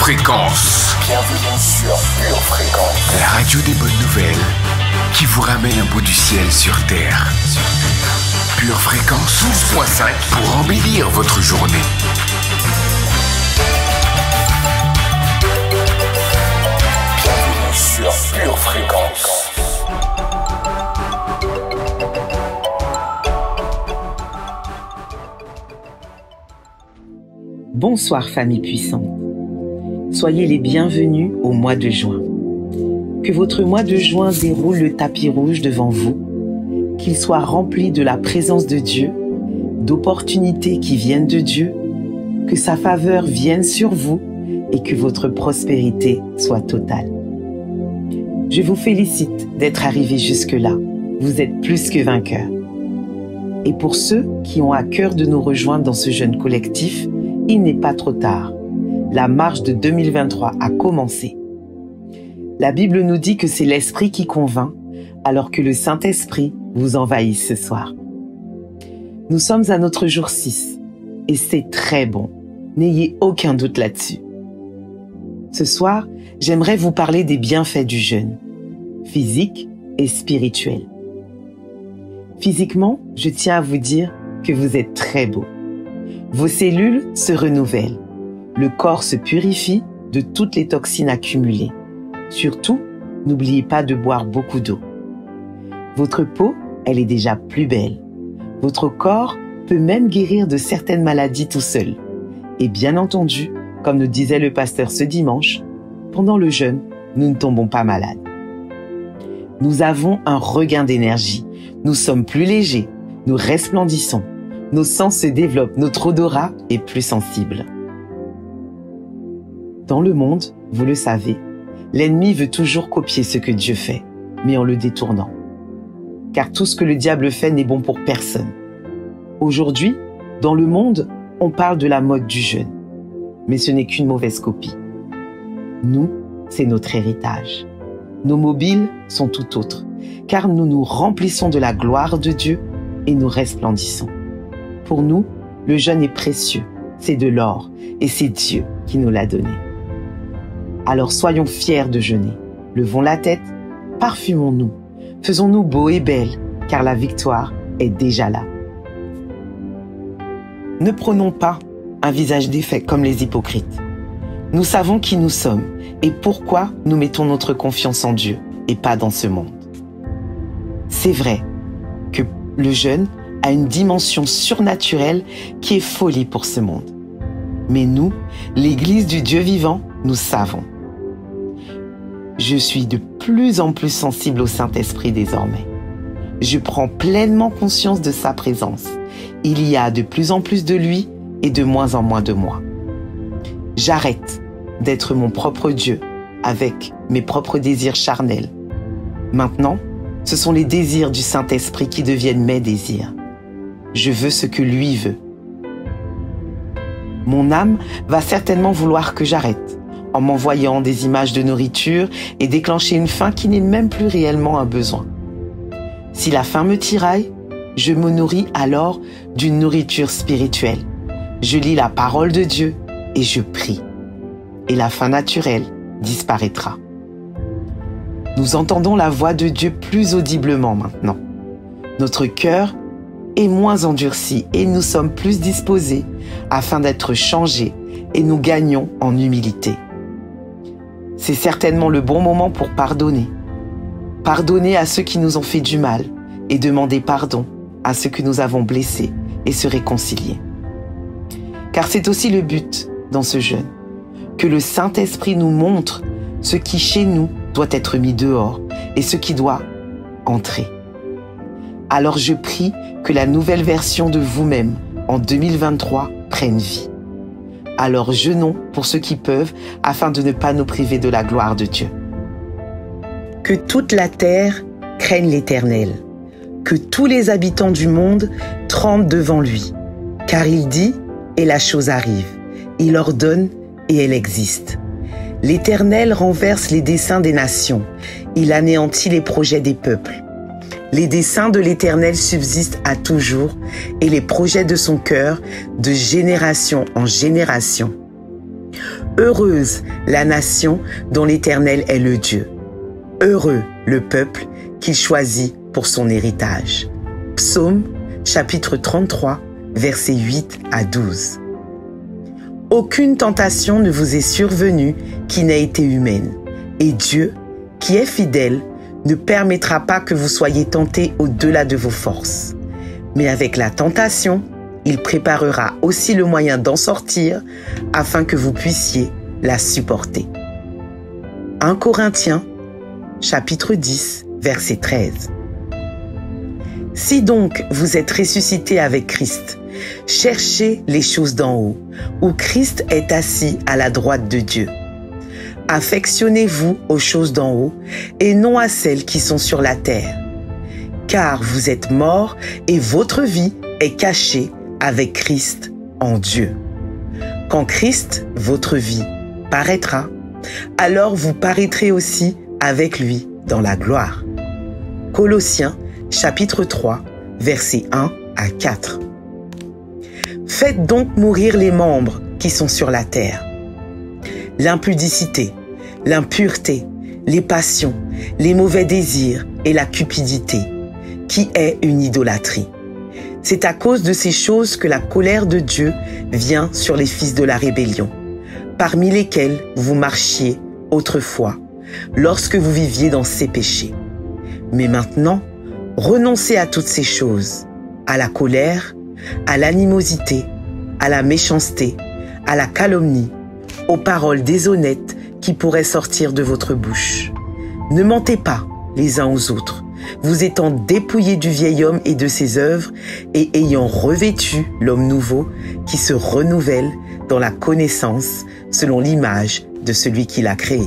Fréquence. Bienvenue sur Pure Fréquence. La radio des bonnes nouvelles qui vous ramène un bout du ciel sur Terre. Pure Fréquence 12.5 pour embellir votre journée. Bienvenue sur Pure Fréquence. Bonsoir famille puissante. Soyez les bienvenus au mois de juin. Que votre mois de juin déroule le tapis rouge devant vous, qu'il soit rempli de la présence de Dieu, d'opportunités qui viennent de Dieu, que sa faveur vienne sur vous et que votre prospérité soit totale. Je vous félicite d'être arrivés jusque-là. Vous êtes plus que vainqueurs. Et pour ceux qui ont à cœur de nous rejoindre dans ce jeûne collectif, il n'est pas trop tard. La marche de 2023 a commencé. La Bible nous dit que c'est l'Esprit qui convainc, alors que le Saint-Esprit vous envahit ce soir. Nous sommes à notre jour 6, et c'est très bon. N'ayez aucun doute là-dessus. Ce soir, j'aimerais vous parler des bienfaits du jeûne, physique et spirituel. Physiquement, je tiens à vous dire que vous êtes très beau. Vos cellules se renouvellent. Le corps se purifie de toutes les toxines accumulées. Surtout, n'oubliez pas de boire beaucoup d'eau. Votre peau, elle est déjà plus belle. Votre corps peut même guérir de certaines maladies tout seul. Et bien entendu, comme nous disait le pasteur ce dimanche, pendant le jeûne, nous ne tombons pas malades. Nous avons un regain d'énergie. Nous sommes plus légers. Nous resplendissons. Nos sens se développent, notre odorat est plus sensible. Dans le monde, vous le savez, l'ennemi veut toujours copier ce que Dieu fait, mais en le détournant. Car tout ce que le diable fait n'est bon pour personne. Aujourd'hui, dans le monde, on parle de la mode du jeûne, mais ce n'est qu'une mauvaise copie. Nous, c'est notre héritage. Nos mobiles sont tout autres, car nous nous remplissons de la gloire de Dieu et nous resplendissons. Pour nous, le jeûne est précieux, c'est de l'or, et c'est Dieu qui nous l'a donné. Alors soyons fiers de jeûner, levons la tête, parfumons-nous, faisons-nous beaux et belles, car la victoire est déjà là. Ne prenons pas un visage défait comme les hypocrites. Nous savons qui nous sommes et pourquoi nous mettons notre confiance en Dieu et pas dans ce monde. C'est vrai que le jeûne a une dimension surnaturelle qui est folie pour ce monde. Mais nous, l'Église du Dieu vivant, nous savons. Je suis de plus en plus sensible au Saint-Esprit désormais. Je prends pleinement conscience de sa présence. Il y a de plus en plus de lui et de moins en moins de moi. J'arrête d'être mon propre Dieu avec mes propres désirs charnels. Maintenant, ce sont les désirs du Saint-Esprit qui deviennent mes désirs. Je veux ce que lui veut. Mon âme va certainement vouloir que j'arrête, en m'envoyant des images de nourriture et déclencher une faim qui n'est même plus réellement un besoin. Si la faim me tiraille, je me nourris alors d'une nourriture spirituelle. Je lis la parole de Dieu et je prie. Et la faim naturelle disparaîtra. Nous entendons la voix de Dieu plus audiblement maintenant. Notre cœur est moins endurci et nous sommes plus disposés afin d'être changés et nous gagnons en humilité. C'est certainement le bon moment pour pardonner. Pardonner à ceux qui nous ont fait du mal et demander pardon à ceux que nous avons blessés et se réconcilier. Car c'est aussi le but dans ce jeûne, que le Saint-Esprit nous montre ce qui chez nous doit être mis dehors et ce qui doit entrer. Alors je prie que la nouvelle version de vous-même en 2023 prenne vie. Alors jeûnons pour ceux qui peuvent afin de ne pas nous priver de la gloire de Dieu. Que toute la terre craigne l'Éternel, que tous les habitants du monde tremblent devant lui, car il dit et la chose arrive, il ordonne et elle existe. L'Éternel renverse les desseins des nations, il anéantit les projets des peuples. Les desseins de l'Éternel subsistent à toujours et les projets de son cœur de génération en génération. Heureuse la nation dont l'Éternel est le Dieu. Heureux le peuple qu'il choisit pour son héritage. Psaume, chapitre 33, versets 8 à 12. Aucune tentation ne vous est survenue qui n'ait été humaine, et Dieu, qui est fidèle, ne permettra pas que vous soyez tentés au-delà de vos forces. Mais avec la tentation, il préparera aussi le moyen d'en sortir afin que vous puissiez la supporter. 1 Corinthiens, chapitre 10, verset 13. Si donc vous êtes ressuscités avec Christ, cherchez les choses d'en haut, où Christ est assis à la droite de Dieu. Affectionnez-vous aux choses d'en haut et non à celles qui sont sur la terre. Car vous êtes morts et votre vie est cachée avec Christ en Dieu. Quand Christ, votre vie, paraîtra, alors vous paraîtrez aussi avec lui dans la gloire. Colossiens, chapitre 3, versets 1 à 4. Faites donc mourir les membres qui sont sur la terre. L'impudicité, l'impureté, les passions, les mauvais désirs et la cupidité, qui est une idolâtrie. C'est à cause de ces choses que la colère de Dieu vient sur les fils de la rébellion, parmi lesquels vous marchiez autrefois, lorsque vous viviez dans ces péchés. Mais maintenant, renoncez à toutes ces choses, à la colère, à l'animosité, à la méchanceté, à la calomnie, aux paroles déshonnêtes qui pourraient sortir de votre bouche. Ne mentez pas les uns aux autres, vous étant dépouillés du vieil homme et de ses œuvres et ayant revêtu l'homme nouveau qui se renouvelle dans la connaissance selon l'image de celui qui l'a créé.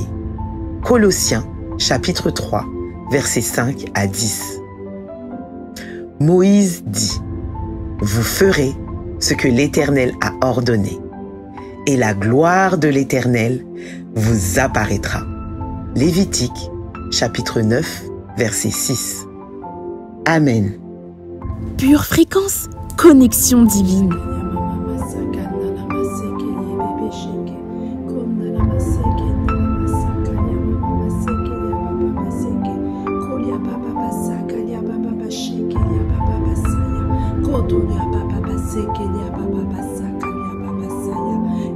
Colossiens, chapitre 3, versets 5 à 10. Moïse dit: vous ferez ce que l'Éternel a ordonné, et la gloire de l'Éternel vous apparaîtra. Lévitique, chapitre 9, verset 6. Amen. Pure fréquence, connexion divine.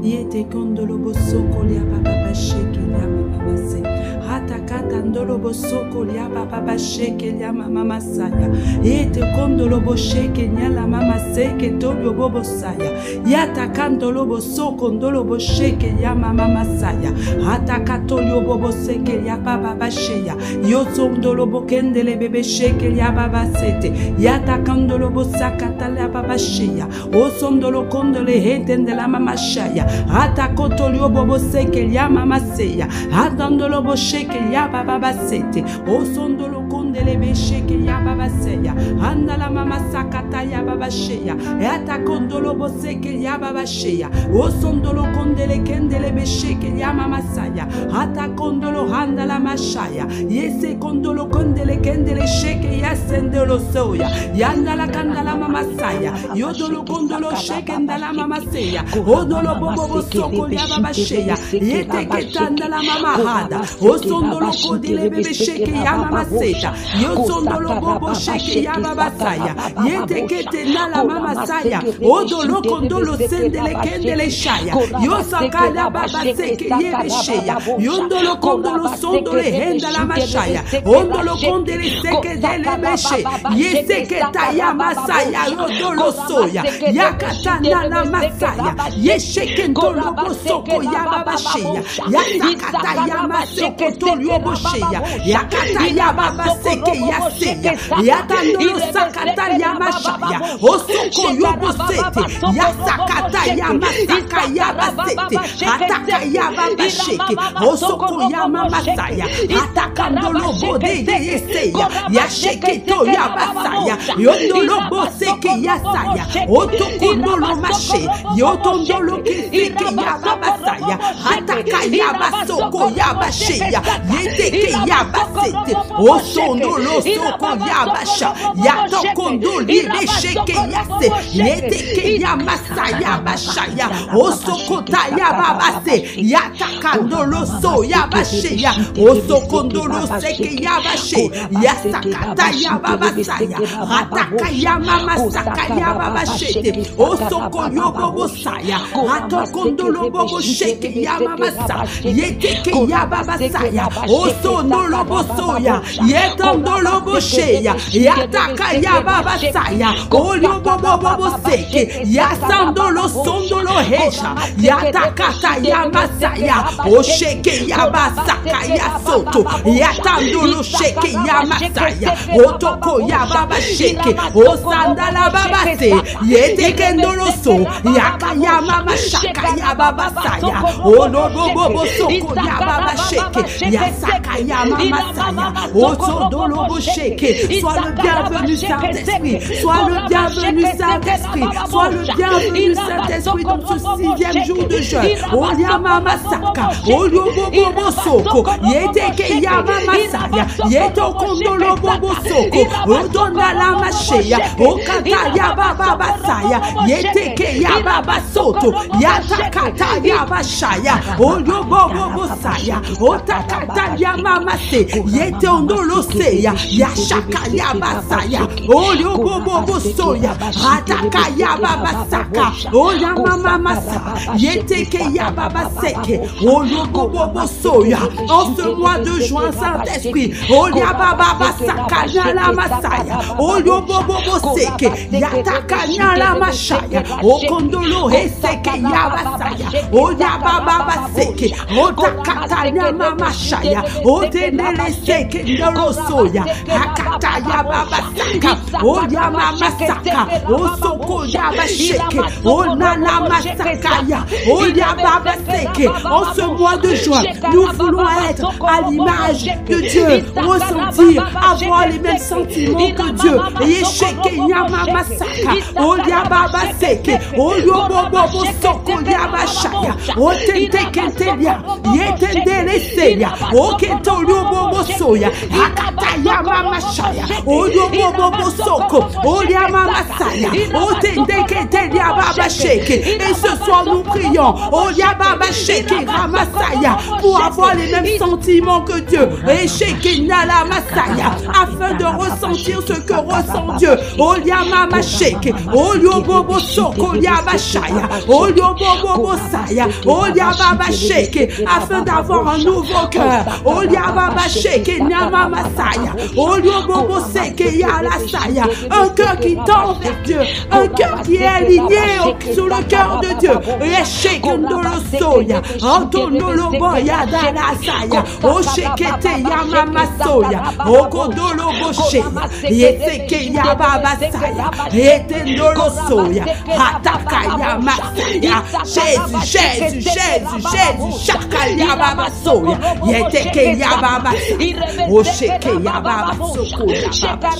Yete kondolo bosoko lia papa sheke lia mama se hatakata ndolo bosoko lia papa sheke lia mama saya yete kondolo bosheke lia la mama seke tolio bobo saya yata kandolo bosoko ndolo bosheke lia mama saya hatakatolio bobo seke lia papa sheya yotondolo bokendele bebe sheke lia baba sete yata kandolo bosakata lia papa sheya osondolo kondole hetende la mama shaya hata kotolio bobo seke lia mama seya hatandolo bo sheke lia baba sete osondolo kondele be sheke lia baba seya handala mama sakata ya baba sheya hata kondolo bo seke lia baba sheya osondolo kondele kendele be sheke lia mama saya hata kondolo handala mashaya yese kondolo kondele kendele sheke ya sendelo soya yandala kandala mama saya yodolo kondolo sheke ndala mama seya odolo bobo soko lia baba sheya yete ketanda la mama hada osondolo kodile bebe sheke ya mama seta yosondolo bobo sheke ya baba saya yete ketenda la mama saya odolo kondolo sendele kendele shaya yosakala baba seke yebe sheya yondolo kondolo sondole henda la mashaya ondolo kondele seke dele beshe yeseke taya masaya odolo soya yakatanda la masaya yesheke ndolo bosoko ya baba sheya yakata ya masoko tolio bosheya yakata ya baba seke ya seya yatandolo sakata ya mashaya osoko yo bosete yasakata ya masaka ya basete ataka ya baba sheke osoko ya mama saya atakandolo bode de yeseya yasheke to ya basaya yondolo boseke ya saya otokondolo mashe yotondolo keseke ya baba saya hataka ya basoko ya basheya yeteke ya basete oso tondo lo soko yabasha yato kondo libe sheke yase yeteke yamasa yabasha ya osokota yababase yatakando lo so yabashe ya osokondo lo seke yabashe yasakata yababasa ya ataka yamama saka yababashete osoko yobobo saya atokondo lo bobo sheke yamamasa yeteke yababasa ya osondo lo bosoya yetondo lo bosheya yataka yababasa ya olio bobo bobo seke yasando lo sondo lo hesha yatakata yamasa ya osheke yabasaka yasoto yatando lo sheke yamasa ya otoko yababa sheke osandala babase yetekendo lo so yaka yamama shaka yababasa ya olobobo soko yababa sheke yasaka yamama saya osondo lo bosheke. Sois le bienvenu Saint-Esprit, sois le bienvenu Saint-Esprit, sois le bienvenu Saint-Esprit dans ce 6e jour de jeûne. Oyama masaka, oliobobo soko, yeteke yamama saya, yetokondo lo bobo soko, odona la masheya, okata yababa basaya, yeteke yababa soto, yatakata yabashaya, oliobobo saya, otakata yamama se, yetondo lo seya, yashaka yabasaya, oliobobo soya, ataka yababa saka, oyama masa, yeteke yababa seke, oliobobo soya. En ce mois de juin, Saint-Esprit, oliababa saka nyala masaya, oliobobo seke, yataka nyala mashaya, okondolo heseke yabasaya, oliababa seke, otakata nyama mashaya, otenele seke ndolo soya, akata yababa saka, oyama masaka, osoko yabasheke, onana masaka ya, oliababa seke. En ce mois de juin, nous voulons être à l'image de Dieu, ressentir, avoir les mêmes sentiments que Dieu. Yesheke yama masaka, oliababa seke, oliobobo soko yabashaya, otente kentelia, yetendele seya, okentoliobobo soya, akata yama mashaya, oliobobo soko, oliama masaya, otende kentelia baba sheke. Et ce soir nous prions, oliababa sheke ramasaya, pour avoir les mêmes sentiments que Dieu. Et sheke nala masaya, afin de ressentir ce que ressent Dieu. Oliama masheke, oliobobo soko yabashaya, oliobobo saya, oliababa sheke, afin d'avoir un nouveau cœur. Oliababa sheke nyama masaya, oliobobo seke yalasaya, un cœur qui tend vers Dieu, un cœur qui est aligné sur le cœur de Dieu. Yesheke ndolo soya, antondolo boya dala saya, oshekete yama masoya, okodolo bosheya, yeseke yababa saya, etendolo soya, ataka yama saya, Jésus, Jésus, Jésus, Jésus, chaka yababa soya, yeteke yababa saya, osheke yababa soko yababa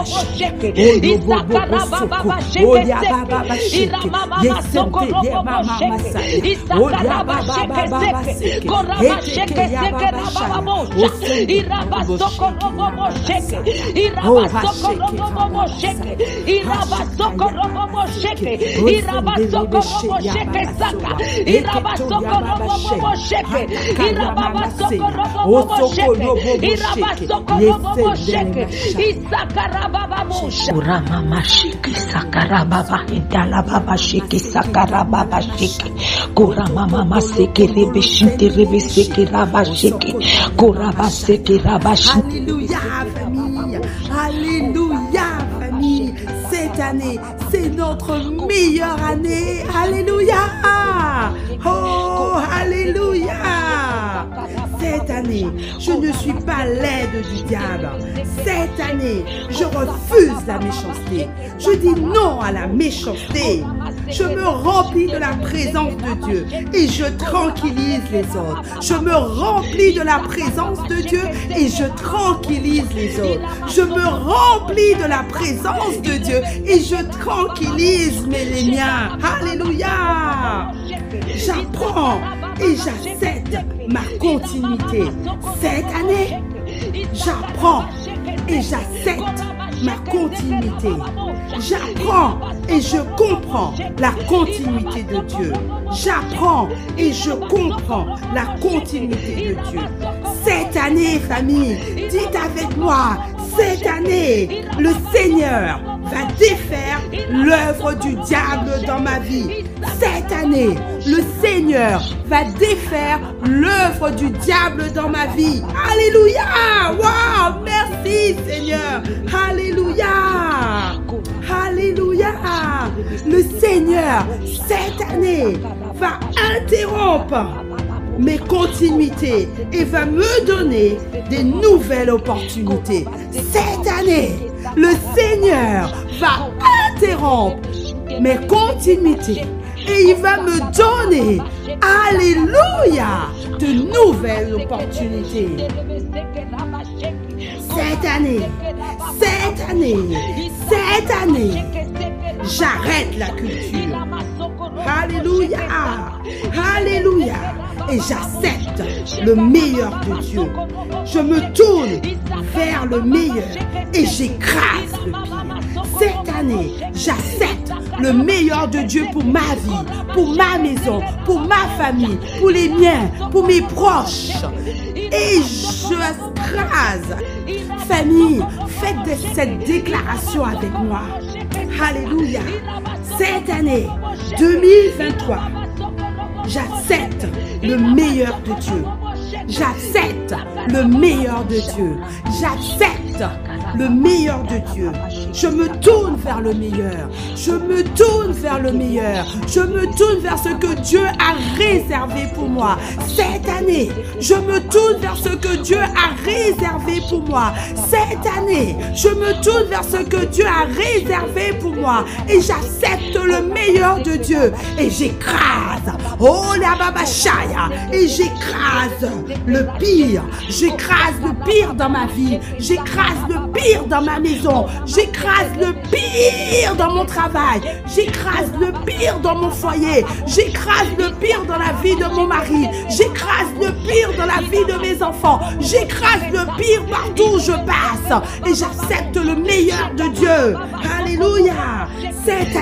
sheke, oyababa soko, oyababa sheke, yesente yama mama saya, oyababa seke, eteke yababa Alléluia, famille. Alléluia, famille. Cette année, c'est notre meilleure année. Alléluia. Oh, alléluia. Cette année, je ne suis pas l'aide du diable. Cette année, je refuse la méchanceté. Je dis non à la méchanceté. Je me remplis de la présence de Dieu et je tranquillise les autres. Je me remplis de la présence de Dieu et je tranquillise les autres. Je me remplis de la présence de Dieu et je tranquillise les miens. Alléluia. J'apprends et j'accepte ma continuité. Cette année, J'apprends et j'accepte ma continuité. J'apprends et je comprends la continuité de Dieu. J'apprends et je comprends la continuité de Dieu. Cette année, famille, dites avec moi, cette année, le Seigneur va défaire l'œuvre du diable dans ma vie. Cette année, le Seigneur va défaire l'œuvre du diable dans ma vie. Alléluia! Wow! Merci Seigneur! Alléluia! Alléluia! Le Seigneur, cette année, va interrompre mes continuités et va me donner des nouvelles opportunités. Cette année, le Seigneur va interrompre mes continuités et il va me donner, alléluia, de nouvelles opportunités. Cette année, j'arrête la culture. Alléluia, alléluia. Et j'accepte le meilleur de Dieu. Je me tourne vers le meilleur et j'écrase le pire. Cette année, j'accepte le meilleur de Dieu pour ma vie, pour ma maison, pour ma famille, pour les miens, pour mes proches. Et je écrase. Famille, faites cette déclaration avec moi. Alléluia. Cette année 2023, j'accepte le meilleur de Dieu. J'accepte le meilleur de Dieu. J'accepte le meilleur de Dieu. Je me tourne vers le meilleur. Je me tourne vers le meilleur. Je me tourne vers ce que Dieu a réservé pour moi. Cette année, je me tourne vers ce que Dieu a réservé pour moi. Cette année, je me tourne vers ce que Dieu a réservé pour moi. Et j'accepte le meilleur de Dieu. Et j'écrase. Oh la babachaya. Et j'écrase le pire. J'écrase le pire dans ma vie. J'écrase le pire dans ma maison. J'écrase le pire dans mon travail. J'écrase le pire dans mon foyer. J'écrase le pire dans la vie de mon mari. J'écrase le pire dans la vie de mes enfants. J'écrase le pire partout où je passe. Et j'accepte le meilleur de Dieu. Alléluia. Cette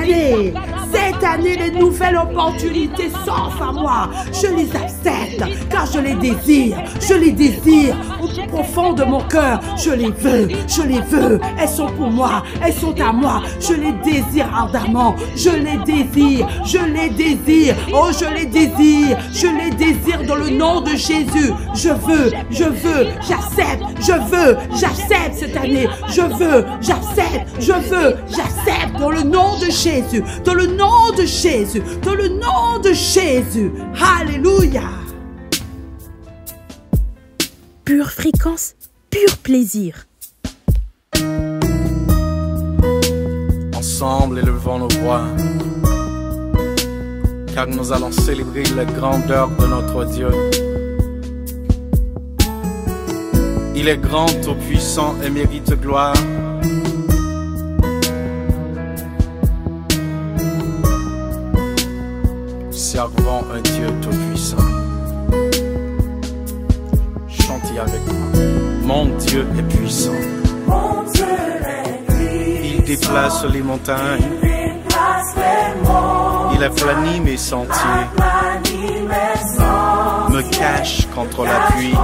année, les nouvelles opportunités s'offrent à moi. Je les accepte car je les désire. Je les désire au plus profond de mon cœur. Je les veux. Je les veux. Elles sont pour moi. Elles sont à moi. Je les désire ardemment. Je les désire. Je les désire. Oh, je les désire. Je les désire dans le nom de Jésus. Je veux. Je veux. J'accepte. Je veux. J'accepte cette année. Je veux. J'accepte. Je veux. J'accepte dans le nom de Jésus. Dans le nom de Jésus. Dans le nom de Jésus. Alléluia. Pure fréquence, pur plaisir. Ensemble, élevons nos voix, car nous allons célébrer la grandeur de notre Dieu. Il est grand, tout-puissant et mérite gloire. Servons un Dieu tout-puissant. Chantez avec moi. Mon Dieu est puissant. Mon Dieu est puissant. Il déplace les montagnes. Il déplace les monts. Il aplanit mes sentiers. Me cache contre la pluie.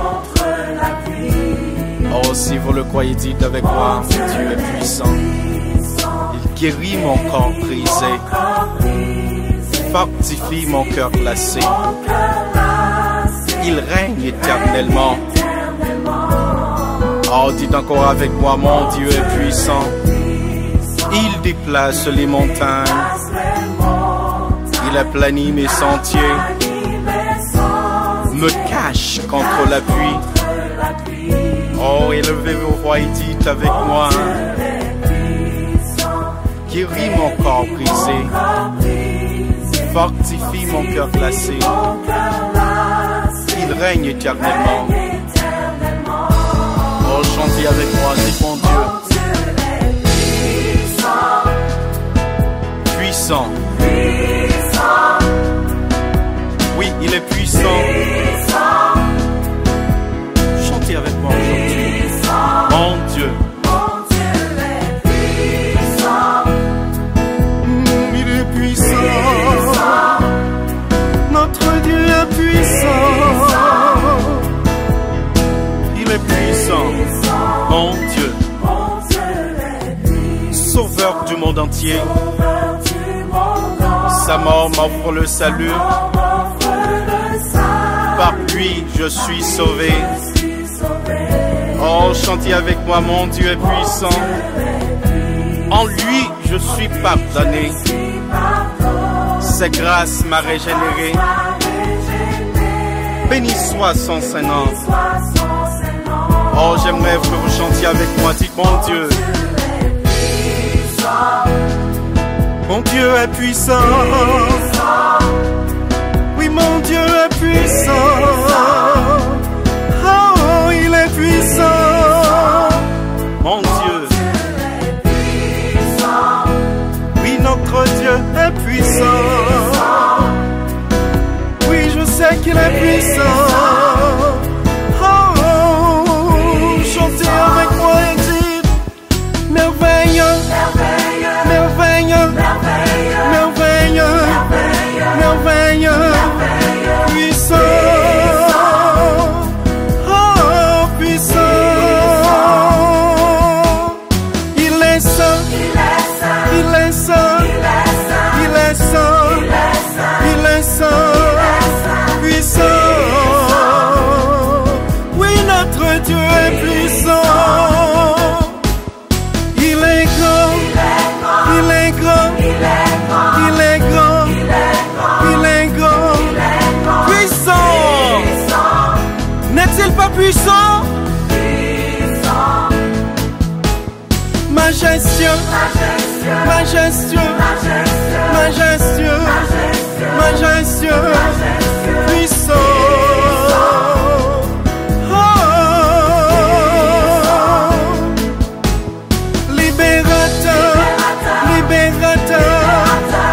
Oh, si vous le croyez, dites avec moi, mon Dieu est puissant. Il guérit mon corps brisé. Fortifie mon cœur glacé. Il règne éternellement. Oh, dites encore avec moi, mon Dieu est puissant. Il déplace les montagnes. Il aplanit mes sentiers. Me cache contre la pluie. Oh, élevez vos voix et dites avec moi. Guéris mon corps brisé. Fortifie mon cœur glacé. Il règne éternellement. Oh, chantez avec moi, dites mon Dieu. Puissant. Oui, il est puissant. Chantez avec moi aujourd'hui. entier. Sa mort m'offre le salut. Par lui, je suis sauvé. Oh, chantez avec moi, mon Dieu est puissant. En lui, je suis pardonné. Sa grâce m'a régénéré. Béni soit son Saint-Nom. Oh, j'aimerais que vous chantiez avec moi. Dites, mon Dieu. Mon Dieu est puissant. Oui, mon Dieu est puissant. Oh, il est puissant. Mon Dieu. Oui, notre Dieu est puissant. Oui, je sais qu'il est puissant. Chantez avec moi et dites merveilleux, merveilleux, merveilleux, merveilleux, puissant, oh puissant. Il est saint, il est saint, il est saint, il est saint, puissant. Oui, notre Dieu est puissant. Il est grand, il est grand, il est grand, il est grand, puissant. N'est-il pas puissant? Majestueux, majestueux, majestueux, majestueux, puissant.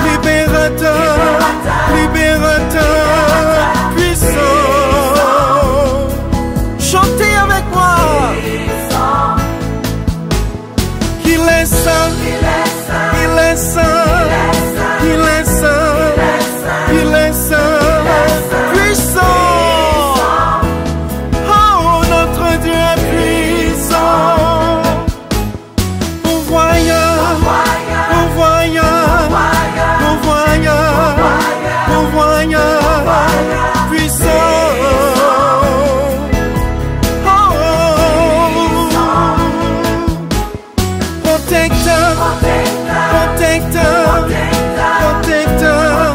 Libérateur, libérateur, puissant. Chantez avec moi. Il est saint, il est saint, il est saint, il est saint, puissant. Oh, notre Dieu est puissant. Pourvoyeur, pourvoyeur, pourvoyeur, pourvoyeur, puissant. Oh, protecteur, protecteur, protecteur,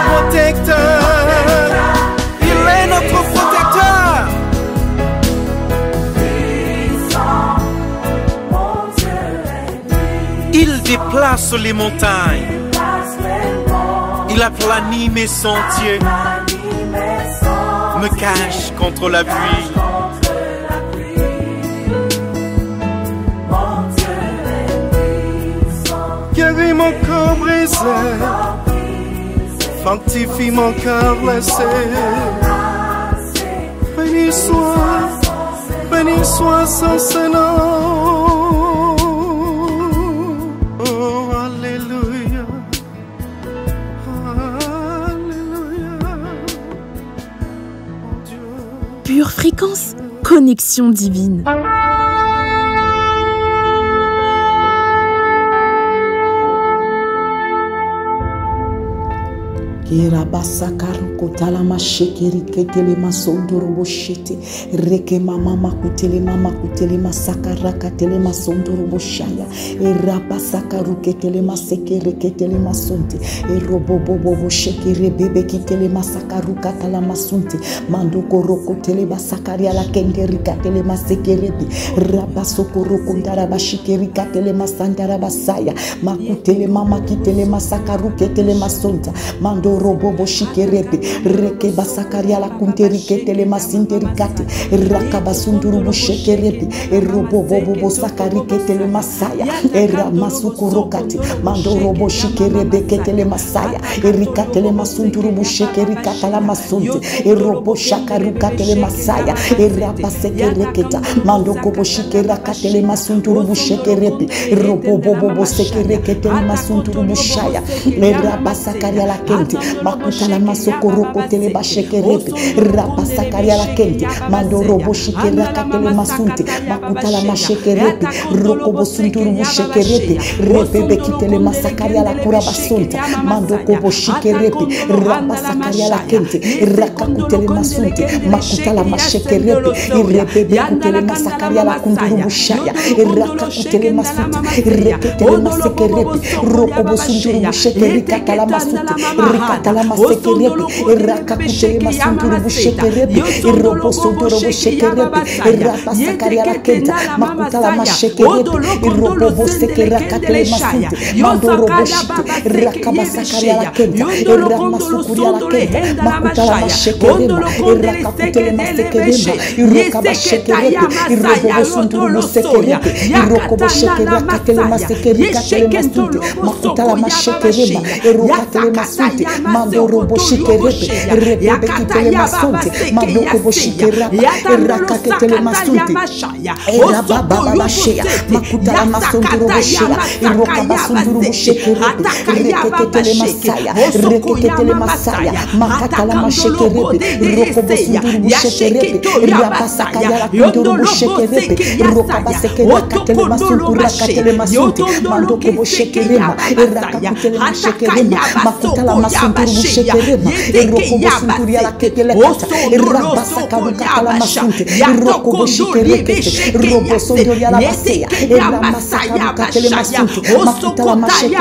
protecteur. Il est notre protecteur. Il déplace les montagnes. Il aplanit mes sentiers, me cache contre la pluie. Guéris mon corps brisé, sanctifie mon cœur blessé. Béni soit son Saint-Nom. Pure Fréquence, connexion divine. Kirabasa karukotala mashekeri ketele masondoro boshete reke mama makutele masakara katele masondoro boshaya erabasa karuketele masekere ketele masonte erobobobo boshekere bebe kitele masakaru katala masunte mandoko rokotele basakaria la kenderi katele masekerebi rabaso koroko ndara bashikeri katele masandara basaya makutele mama kitele masakaru ketele masonta mando robobo shikerebe reke basakaria la kunteri ketele masinteri kate rakabasunduru bushekerebe robobo sakari ketele masaya eramasukuro kate mando robo shikerebe ketele masaya erikatele masunduru bushekeri katala masunte robo shakaru katele masaya erabasekereketa mando kobo shikera katele masunduru bushekerebe robobo sekere ketele masunduru bushaya erabasakaria la kente makuta la masokoro kotele basheke repe rapa sakaria la kente mando robo shike rakatele masunte makuta la masheke repe roko bosunturu busheke repe repe bekitele masakaria la kura basunta mando kobo shike repe rapa sakaria la kente rakakutele masunte makuta la masheke repe repe bekitele masakaria la kunduru bushaya rakakutele masunte reketele maseke repe roko bosunturu busheke rikata la masunte rikata la maseke repe rakakutele masunturu busheke repe robo sunturu busheke repe rapa sakaria la kenta makuta la masheke repe robo boseke rakatele masunte mando robo shite rakaba sakaria la kenta rama sukuria la kenta makuta la masheke repe rakakutele maseke repe rokaba sheke repe robo bosunturu busheke repe roko bosheke rakatele maseke rikatele masunte makuta la masheke repe rokatele masunte mando robo shike repe repe kitele masunte mando kobo shike rakatele masunte era baba bashia makuta la masunte robo shia roka basunte robo shike repe reketele masaya reketele masaya makata la mashike repe roko bosunte robo shike repe rabasaka ya la kunte robo shike repe roka baseke rakatele masunte rakatele masunte mando kobo shike repe rakatele mashike repe makuta la masunte robo shike repe roko bosunte ya la ketele kata rabasaka rukata la masunte roko boshike rekete robo sondo ya la basea ramasaka rukatele masunte makuta la mashike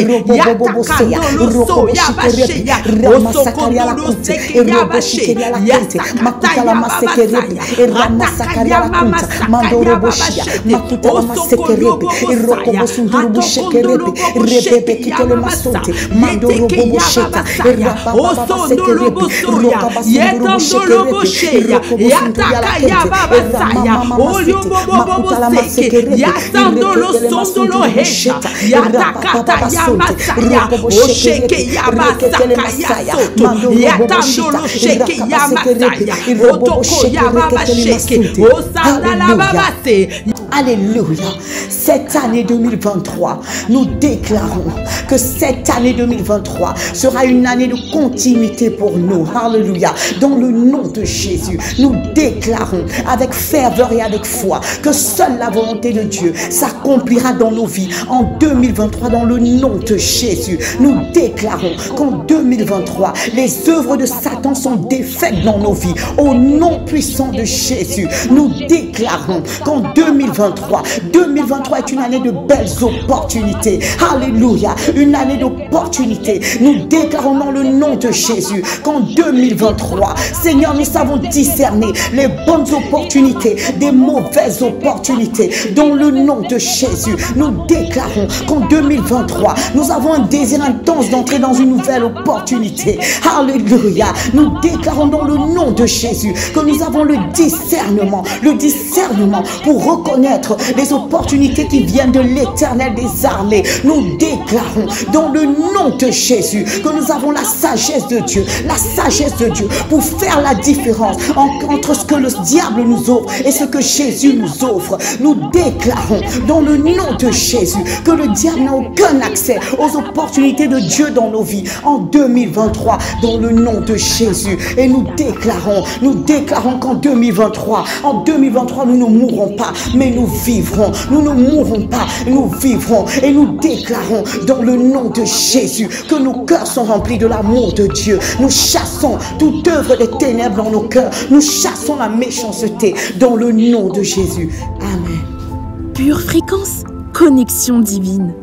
repe robo bobo sea roko boshike repe ramasaka ya la kunte robo shike ya la kente makuta la maseke repe ramasaka ya la kunta mando robo shia makuta la maseke repe roko bosunte robo shike repe repe kitele masunte mando robo bosheta rababa seke repe roka basunduru busheke repe roko bosunte ya la kente mama makuta la maseke repe yasandolo sondolo hesha yatakata yamasaya osheke yabasaka yasoto yatandolo sheke yamasaya otoko yababasheke osandala babase. Alléluia. Cette année 2023, nous déclarons que cette année 2023 sera une année de continuité pour nous. Alléluia. Dans le nom de Jésus, nous déclarons avec ferveur et avec foi que seule la volonté de Dieu s'accomplira dans nos vies en 2023 dans le nom de Jésus. Nous déclarons qu'en 2023, les œuvres de Satan sont défaites dans nos vies. Au nom puissant de Jésus, nous déclarons qu'en 2023 est une année de belles opportunités. Alléluia. Une année d'opportunités. Nous déclarons dans le nom de Jésus qu'en 2023, Seigneur, nous savons discerner les bonnes opportunités des mauvaises opportunités. Dans le nom de Jésus, nous déclarons qu'en 2023, nous avons un désir intense d'entrer dans une nouvelle opportunité. Alléluia. Nous déclarons dans le nom de Jésus que nous avons le discernement pour reconnaître les opportunités qui viennent de l'Éternel des armées. Nous déclarons dans le nom de Jésus que nous avons la sagesse de Dieu pour faire la différence entre ce que le diable nous offre et ce que Jésus nous offre. Nous déclarons dans le nom de Jésus que le diable n'a aucun accès aux opportunités de Dieu dans nos vies en 2023 dans le nom de Jésus. Et nous déclarons qu'en 2023, nous ne mourrons pas, mais nous vivrons. Nous ne mourrons pas, nous vivrons. Et nous déclarons dans le nom de Jésus que nos cœurs sont remplis de l'amour de Dieu. Nous chassons toute œuvre des ténèbres dans nos cœurs. Nous chassons la méchanceté dans le nom de Jésus. Amen. Pure fréquence, connexion divine.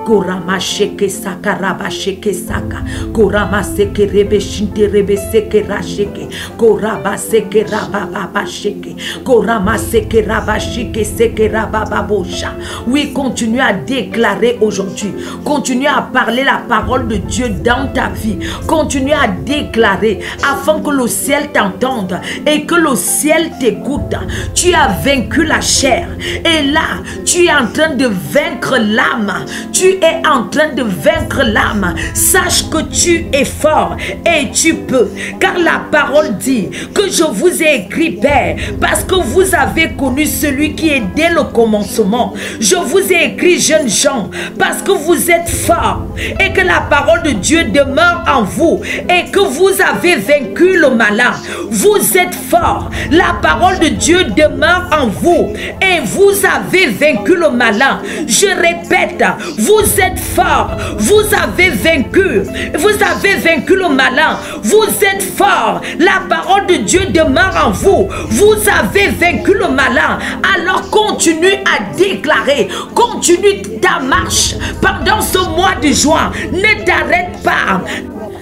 Korama sheke saka raba sheke saka korama seke rebe shinte rebe seke rasheke koraba seke raba baba sheke korama seke raba sheke seke raba babosha. Oui, continue à déclarer aujourd'hui, continue à parler la parole de Dieu dans ta vie, continue à déclarer afin que le ciel t'entende et que le ciel t'écoute. Tu as vaincu la chair et là, tu es en train de vaincre l'âme. Tu es en train de vaincre l'âme. Sache que tu es fort et tu peux. Car la parole dit que je vous ai écrit, Père, parce que vous avez connu celui qui est dès le commencement. Je vous ai écrit, jeunes gens, parce que vous êtes forts et que la parole de Dieu demeure en vous et que vous avez vaincu le malin. Vous êtes forts. La parole de Dieu demeure en vous et vous avez vaincu le malin. Je répète, vous êtes forts. Vous avez vaincu. Vous avez vaincu le malin. Vous êtes forts. La parole de Dieu demeure en vous. Vous avez vaincu le malin. Alors continue à déclarer. Continue ta marche pendant ce mois de juin. Ne t'arrête pas.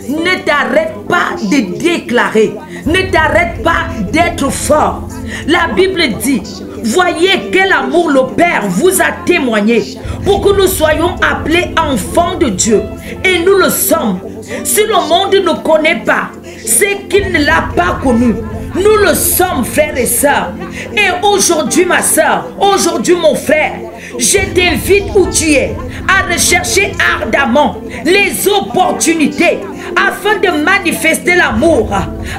Ne t'arrête pas de déclarer. Ne t'arrête pas d'être fort. La Bible dit, voyez quel amour le Père vous a témoigné pour que nous soyons appelés enfants de Dieu. Et nous le sommes. Si le monde ne connaît pas, c'est qu'il ne l'a pas connu. Nous le sommes, frères et sœurs. Et aujourd'hui, ma sœur, aujourd'hui, mon frère, je t'invite où tu es à rechercher ardemment les opportunités afin de manifester l'amour.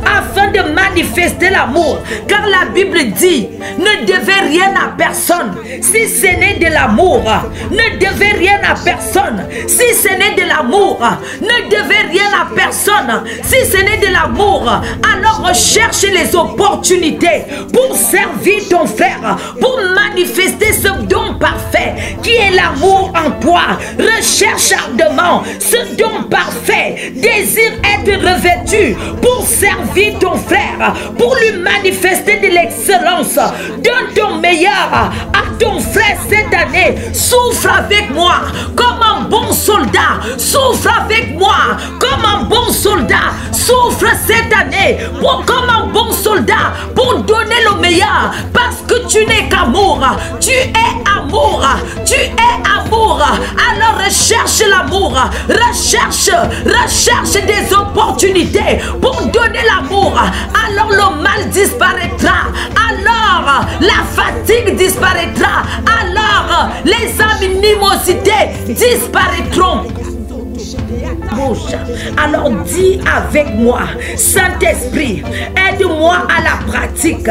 Afin de manifester l'amour. Car la Bible dit, ne devez rien à personne si ce n'est de l'amour. Ne devez rien à personne si ce n'est de l'amour. Ne devez rien à personne si ce n'est de l'amour. Alors recherche les opportunités pour servir ton frère, pour manifester ce don parfait qui est l'amour en toi. Recherche ardemment ce don parfait. Désire être revêtu pour servir ton frère, pour lui manifester de l'excellence. Donne ton meilleur à ton frère cette année. Souffre avec moi comme un bon soldat. Souffre avec moi comme un bon soldat. Souffre cette année comme un bon soldat pour donner le meilleur, parce que tu n'es qu'amour. Tu es amour. Tu es amour. Alors recherche l'amour. Recherche des opportunités pour donner l'amour. Alors le mal disparaîtra. Alors la fatigue disparaîtra. Alors les animosités disparaîtront. Alors dis avec moi, Saint-Esprit, aide-moi à la pratique,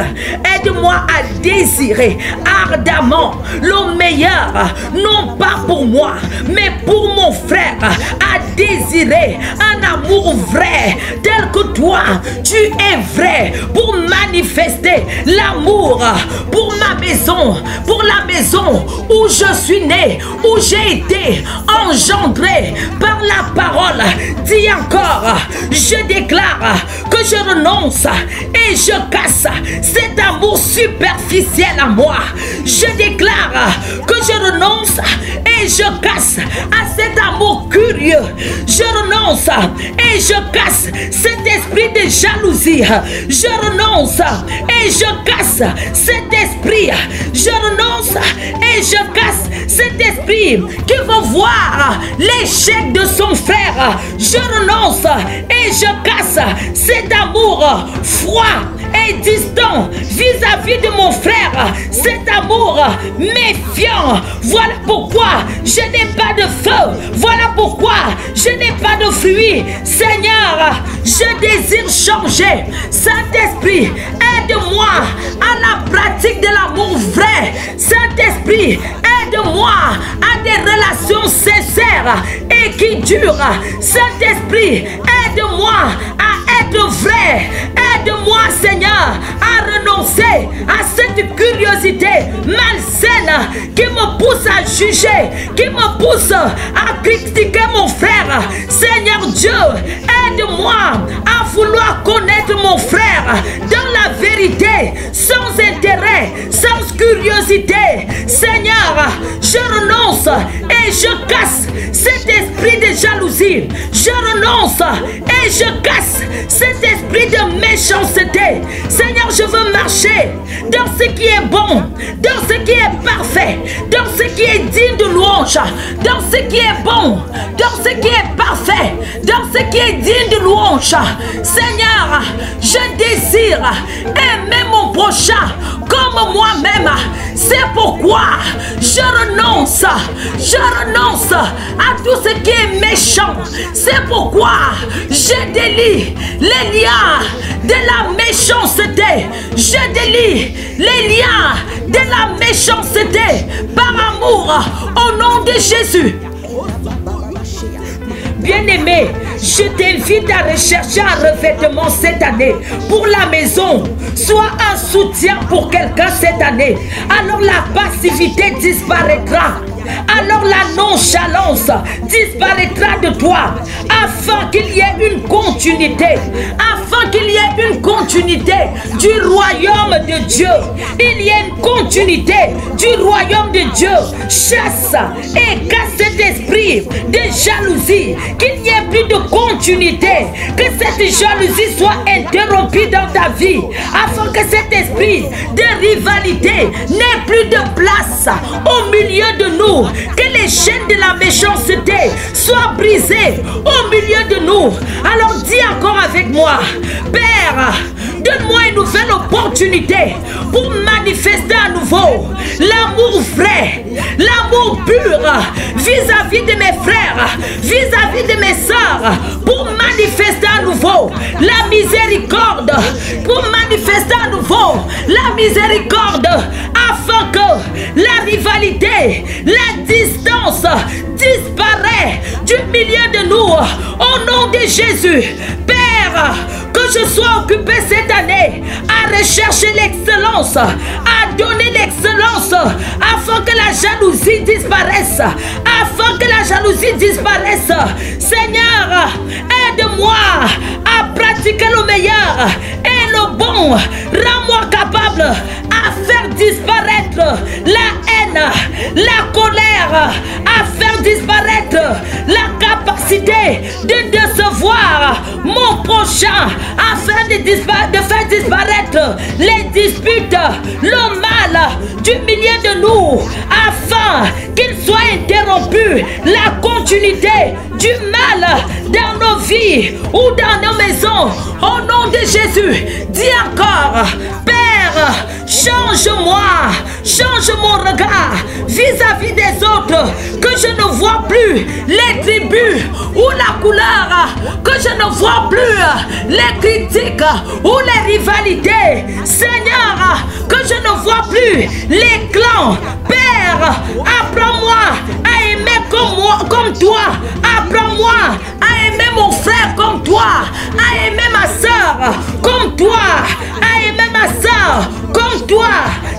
aide-moi à désirer ardemment le meilleur, non pas pour moi, mais pour mon frère, à désirer un amour vrai, tel que toi, tu es vrai, pour manifester l'amour pour ma maison, pour la maison où je suis né, où j'ai été engendré par la parole. Dis encore, je déclare que je renonce et je casse cet amour superficiel à moi. Je déclare que je renonce et je casse à cet amour curieux. Je renonce et je casse cet esprit de jalousie. Je renonce et je casse cet esprit. Je renonce et je casse cet esprit qui veut voir l'échec de son frère. Je renonce et je casse cet amour froid et distant vis-à-vis de mon frère, cet amour méfiant. Voilà pourquoi je n'ai pas de feu. Voilà pourquoi je n'ai pas de fruits. Seigneur, je désire changer. Saint-Esprit, aide-moi à la pratique de l'amour vrai. Saint-Esprit, aide-moi à des relations sincères et qui durent. Saint-Esprit, aide-moi à être vrai. Aide-moi, Seigneur, à renoncer à cette curiosité malsaine qui me pousse à juger, qui me pousse à critiquer mon frère. Seigneur Dieu, aide-moi à vouloir connaître mon frère dans la vérité, sans intérêt, sans curiosité. Seigneur, je renonce et je casse cet esprit de jalousie. Je renonce et je casse cet esprit de méchanceté. Seigneur, je veux marcher dans ce qui est bon, dans ce qui est parfait, dans ce qui est digne de louange. louange, dans ce qui est bon, dans ce qui est parfait, dans ce qui est digne de louange. Seigneur, je désire aimer mon prochain comme moi-même. C'est pourquoi je renonce à tout ce qui est méchant. C'est pourquoi je délie les liens de la méchanceté. Je délie les liens de la méchanceté par amour au nom de Jésus. Bien-aimé, je t'invite à rechercher un revêtement cette année pour la maison. Sois un soutien pour quelqu'un cette année. Alors la passivité disparaîtra. Alors la nonchalance disparaîtra de toi, afin qu'il y ait une continuité, afin qu'il y ait une continuité du royaume de Dieu. Il y a une continuité du royaume de Dieu. Chasse et casse cet esprit de jalousie, qu'il n'y ait plus de continuité, que cette jalousie soit interrompue dans ta vie, afin que cet esprit de rivalité n'ait plus de place au milieu de nous. Que les chaînes de la méchanceté soient brisées au milieu de nous. Alors dis encore avec moi: Père, donne-moi une nouvelle opportunité pour manifester à nouveau l'amour vrai, l'amour pur vis-à-vis de mes frères, vis-à-vis de mes sœurs, pour manifester à nouveau la miséricorde, pour manifester à nouveau la miséricorde, afin que la rivalité, la distance disparaît du milieu de nous. Au nom de Jésus, Père, que je sois occupé cette année à rechercher l'excellence, à donner l'excellence, afin que la jalousie disparaisse, afin que la jalousie disparaisse. Seigneur, aide-moi à pratiquer le meilleur et le bon. Rends-moi capable à faire disparaître la haine, la colère, à faire disparaître la capacité de décevoir mon prochain, afin de faire disparaître les disputes, le mal du milieu de nous, afin qu'il soit interrompu la continuité du mal dans nos vies ou dans nos maisons. Au nom de Jésus, dis encore: Père, change-moi, change mon regard vis-à-vis des autres, que je ne vois plus les tribus ou la couleur, que je ne vois plus les critiques ou les rivalités. Seigneur, que je ne vois plus les clans. Père, apprends-moi à aimer comme toi. Apprends-moi à aimer mon frère comme toi, à aimer ma soeur comme toi, à aimer ma soeur comme toi.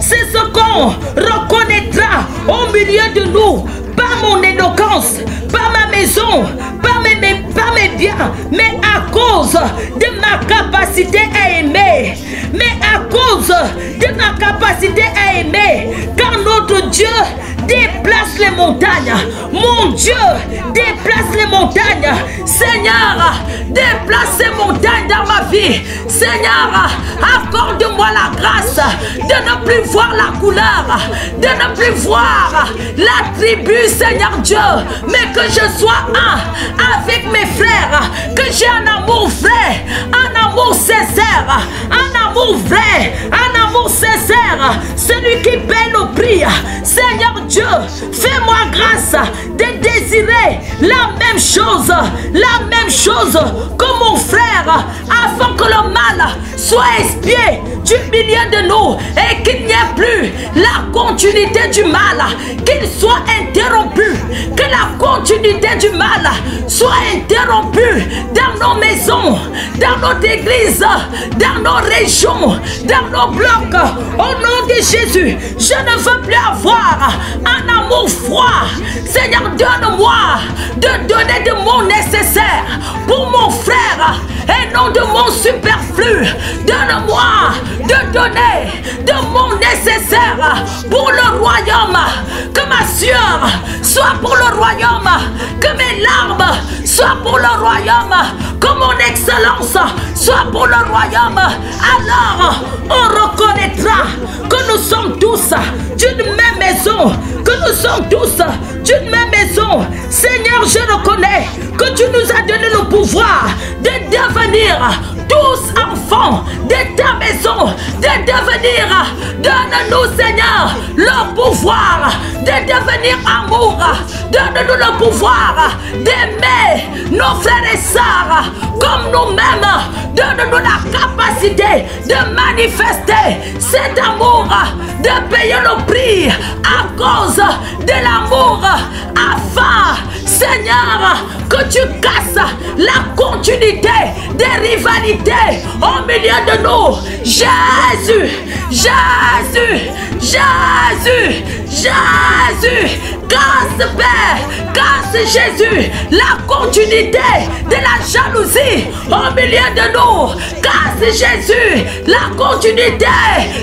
C'est ce qu'on reconnaîtra au milieu de nous, par mon éloquence, par ma maison, par mes biens, mais à cause de ma capacité à aimer, mais à cause de ma capacité à aimer, car notre Dieu déplace les montagnes. Mon Dieu déplace les montagnes. Seigneur, déplace ces montagnes dans ma vie. Seigneur, accorde-moi la grâce de ne plus voir la couleur, de ne plus voir la tribu, Seigneur Dieu, mais que je sois un avec mes frères, que j'ai un amour vrai, un amour sincère, un amour vrai, un amour sincère, celui qui paie le prix. Seigneur Dieu, fais-moi grâce de désirer la même chose que mon frère, afin que le mal soit expié du milieu de nous et qu'il n'y ait plus la continuité du mal, qu'il soit interrompu, que la continuité du mal soit interrompue dans nos maisons, dans notre église, dans nos régions, dans nos blocs. Au nom de Jésus, je ne veux plus avoir un amour froid. Seigneur, donne-moi de donner de mon nécessaire pour mon frère et non de mon superflu. Donne-moi de donner de mon nécessaire pour le royaume. Que ma sueur soit pour le royaume, que mes larmes soient pour le royaume, que mon excellence soit pour le royaume. Alors on reconnaîtra que nous sommes tous d'une même maison, que nous sommes tous d'une même maison. Seigneur, je reconnais que tu nous as donné le pouvoir de devenir tous enfants de ta maison, de devenir, donne-nous Seigneur le pouvoir de devenir amour, donne-nous le pouvoir d'aimer nos frères et sœurs comme nous-mêmes, donne-nous la capacité de manifester cet amour, de payer le prix à cause de l'amour, afin Seigneur que tu casses la continuité des rivalités au milieu de nous. Jésus, Jésus, Jésus, Jésus, casse Père, casse Jésus la continuité de la jalousie au milieu de nous. Casse Jésus la continuité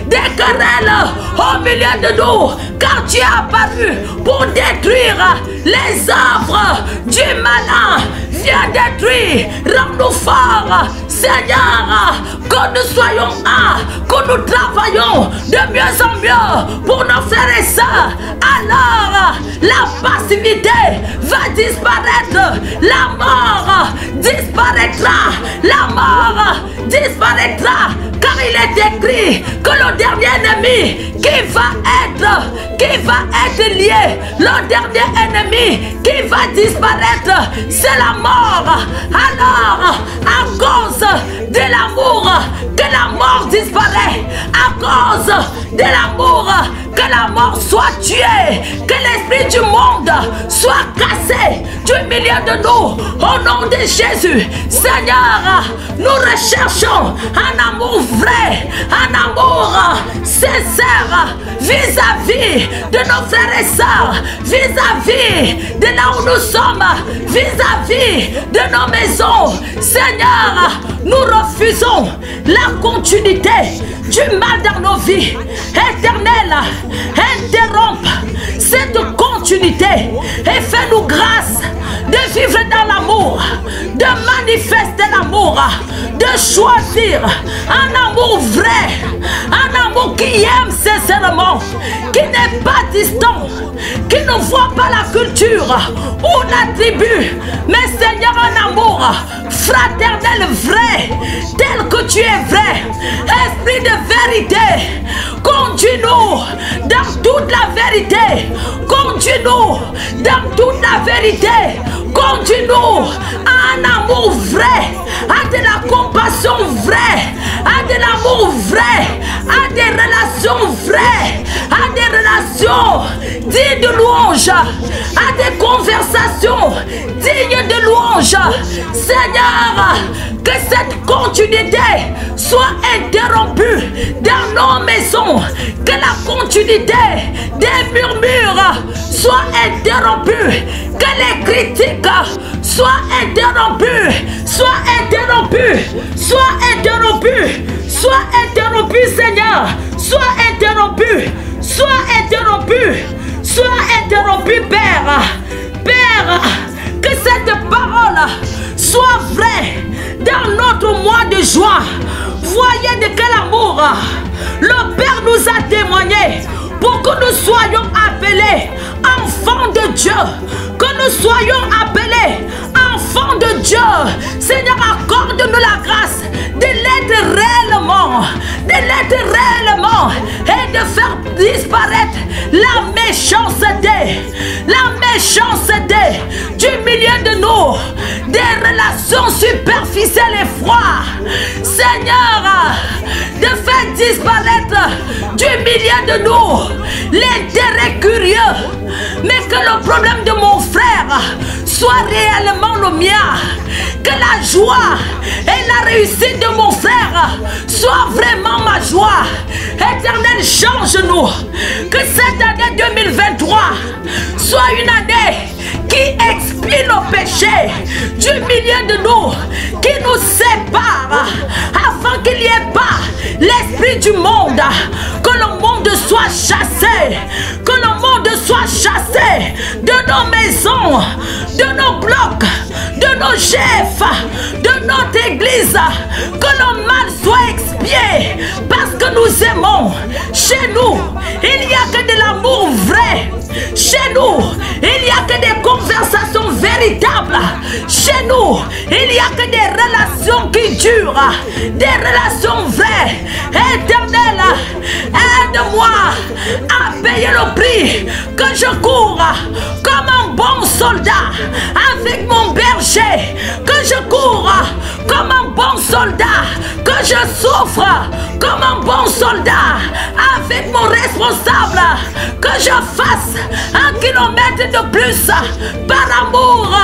des querelles au milieu de nous, car tu es apparu pour détruire les œuvres du malin. Viens détruire, rends-nous forts, Seigneur, que nous soyons un, que nous travaillons de mieux en mieux pour nos frères et sœurs. Alors, la passivité va disparaître, la mort disparaîtra, la mort disparaîtra, car il est écrit que le dernier ennemi qui va être lié, le dernier ennemi qui va disparaître, c'est la mort. Alors, à cause de l'amour, que la mort disparaît, à cause de l'amour, que la mort soit tuée, que l'esprit du monde soit cassé du milieu de nous, au nom de Jésus. Seigneur, nous recherchons un amour vrai, un amour sincère vis-à-vis de nos frères et sœurs, vis-à-vis de là où nous sommes, vis-à-vis de nos maisons. Seigneur, nous refusons la continuité du mal dans nos vies. Éternel, interrompe cette continuité et fais-nous grâce de vivre dans l'amour, de manifester l'amour, de choisir un amour vrai, un amour qui aime sincèrement, qui n'est pas distant, qui ne voit pas la culture ou la tribu, mais Seigneur, un amour fraternel vrai, tel que tu es vrai. Esprit de vérité, conduis-nous dans toute la vérité, conduis-nous dans toute la vérité, conduis-nous à un amour vrai, à de la compassion vraie, à de l'amour vrai, à des relations vraies, à des relations dignes de louange, à des conversations dignes de louange. Seigneur, que cette continuité soit interrompue dans nos maisons, que la continuité des murmures soit interrompue, que les critiques soient interrompues, soient interrompues, soient interrompues, soient interrompues, Seigneur, soient interrompues, soient interrompues, soient interrompues, Père. Père, que cette parole soit vraie dans notre mois de juin. Voyez de quel amour le Père nous a témoigné pour que nous soyons appelés enfants de Dieu, que nous soyons appelés enfants de Dieu. Seigneur, accorde-nous la grâce de l'être réellement, et de faire disparaître la méchanceté du milieu de nous, des relations superficielles et froides. Seigneur, de faire disparaître du milieu de nous l'intérêt curieux, mais que le problème de mon frère soit réellement le mien, que la joie et la réussite de mon frère soit vraiment ma joie. Éternel, change-nous, que cette année 2023 soit une année qui expie nos péchés du milieu de nous, qui nous sépare, afin qu'il n'y ait pas l'esprit du monde, que le monde soit chassé, que le monde soit chassé de nos maisons, de nos blocs, de nos chefs, de notre église, que le mal soit expié, parce que nous aimons. Chez nous, il n'y a que de l'amour vrai. Chez nous, il n'y a que des conversations véritables. Chez nous, il n'y a que des relations qui durent, des relations vraies. Éternel, aide-moi à payer le prix, que je cours comme un bon soldat avec mon berger, que je cours comme un bon soldat, que je souffre comme un bon soldat avec mon responsable, que je fasse 1 kilomètre de plus par amour,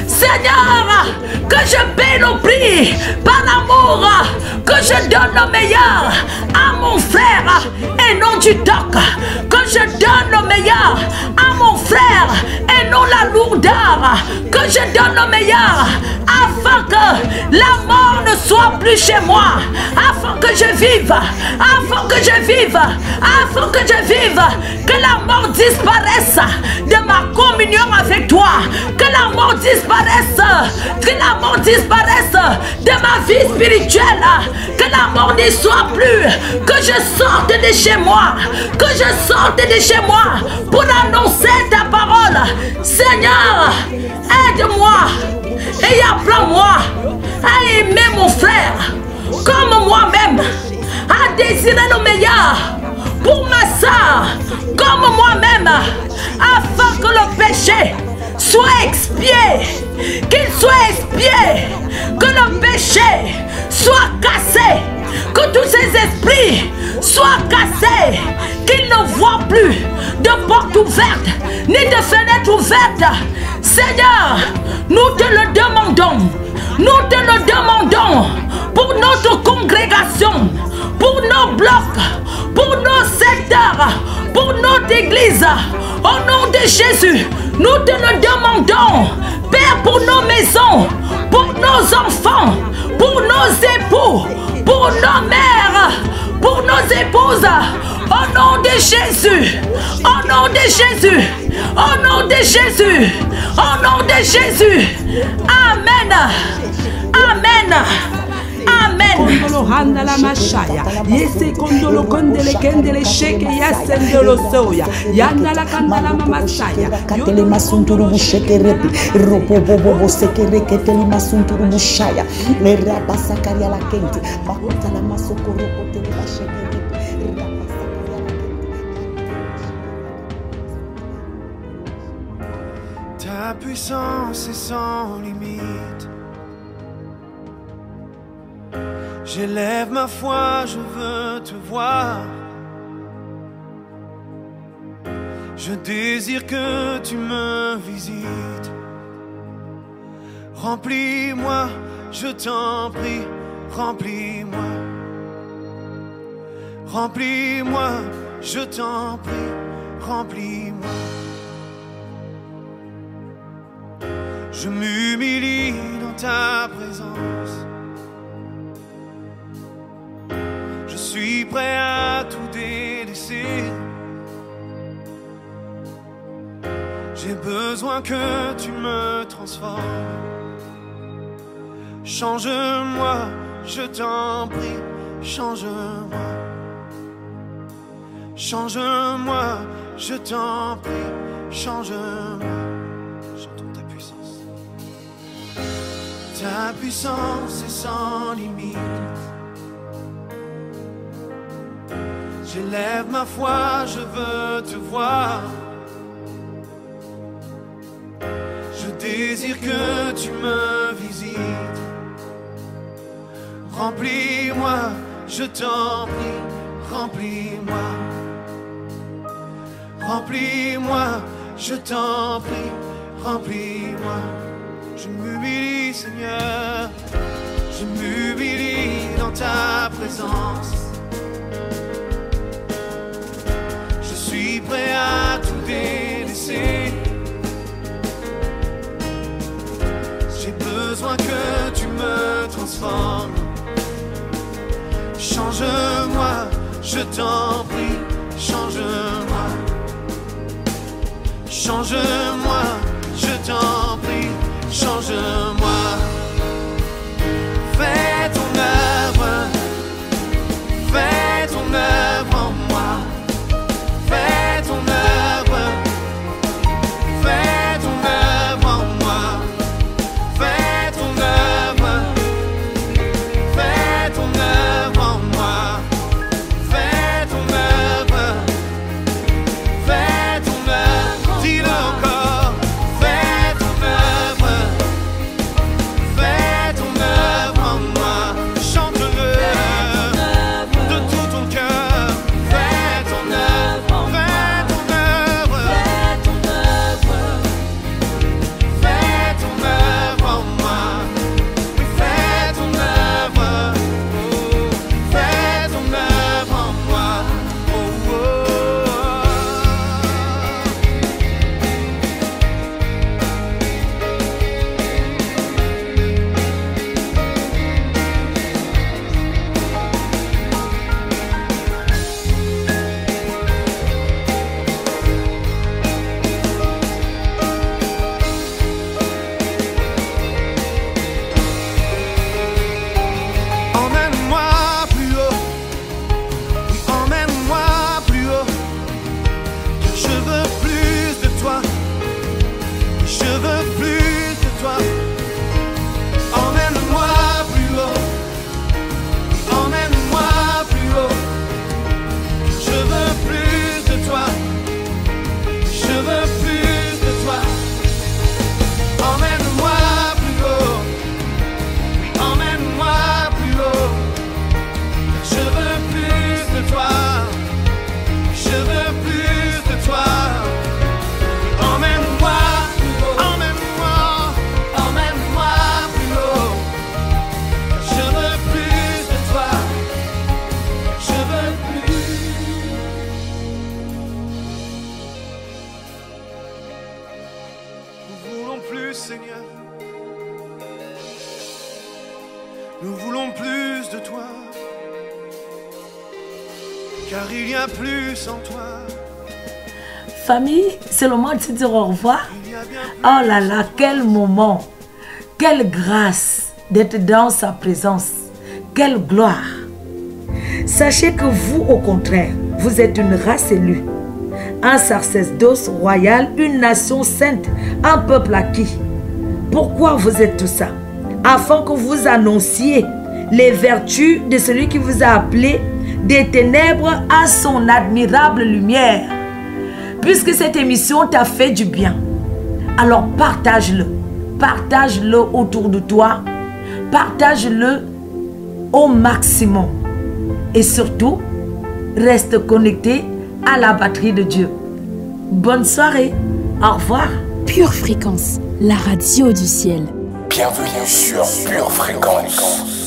Seigneur, que je paie le prix par amour, que je donne le meilleur à mon frère et non du toc, que je donne le meilleur à mon frère et non la lourdeur, que je donne le meilleur afin que la mort ne soit plus chez moi, afin que je vive, afin que je vive, afin que je vive, que la mort disparaisse de ma communion avec toi, que la mort disparaisse, que la mort disparaisse de ma vie spirituelle, que la mort n'y soit plus, que je sorte de chez moi, que je sorte de chez moi pour annoncer ta parole. Seigneur, aide-moi et apprends-moi à aimer mon frère comme moi-même, à désirer le meilleur pour ma soeur comme moi-même, afin que le péché soit expié, qu'il soit expié, que le péché soit cassé, que tous ces esprits soient cassés, qu'ils ne voient plus de porte ouverte, ni de fenêtre ouverte. Seigneur, nous te le demandons, nous te le demandons pour notre congrégation, pour nos blocs, pour nos secteurs, pour notre église. Au nom de Jésus, nous te le demandons, Père, pour nos maisons, pour nos enfants, pour nos époux, pour nos mères, pour nos épouses. Au nom de Jésus, au nom de Jésus, au nom de Jésus, au nom de Jésus. Amen. Amen. Amen. Kondolo handala mashaya. Yese kondolo kondele kendele sheke yasendolo soya. Yandala kandala mamasaya. Katele masunturu busheke repi. Ropo bobo sekere ketele masunturu bushaya. Le rabasa karia la kenti. Makuta la masoko ropo tele basheke repi. Ta puissance est sans limite. J'élève ma foi, je veux te voir. Je désire que tu me visites. Remplis-moi, je t'en prie, remplis-moi. Remplis-moi, je t'en prie, remplis-moi. Je m'humilie dans ta présence. Je suis prêt à tout délaisser. J'ai besoin que tu me transformes. Change-moi, je t'en prie, change-moi. Change-moi, je t'en prie, change-moi. Chantons ta puissance. Ta puissance est sans limite. J'élève ma foi, je veux te voir. Je désire que tu me visites. Remplis-moi, je t'en prie, remplis-moi. Remplis-moi, je t'en prie, remplis-moi. Je m'humilie, Seigneur. Je m'humilie dans ta présence. Je suis prêt à tout délaisser. J'ai besoin que tu me transformes. Change-moi, je t'en prie, change-moi. Change-moi, je t'en prie, change-moi. Fais ton œuvre, fais ton œuvre en moi. Fais ton œuvre plus, Seigneur. Nous voulons plus de toi, car il y a plus en toi. Famille, c'est le moment de dire au revoir. Oh là là, quel moment, quelle grâce d'être dans sa présence, quelle gloire. Sachez que vous, au contraire, vous êtes une race élue, un sacerdoce royal, une nation sainte, un peuple acquis. Pourquoi vous êtes tout ça? Afin que vous annonciez les vertus de celui qui vous a appelé des ténèbres à son admirable lumière. Puisque cette émission t'a fait du bien, alors partage-le. Partage-le autour de toi. Partage-le au maximum. Et surtout, reste connecté à la batterie de Dieu. Bonne soirée. Au revoir. Pure Fréquence, la radio du ciel. Bienvenue sur Pure Fréquence.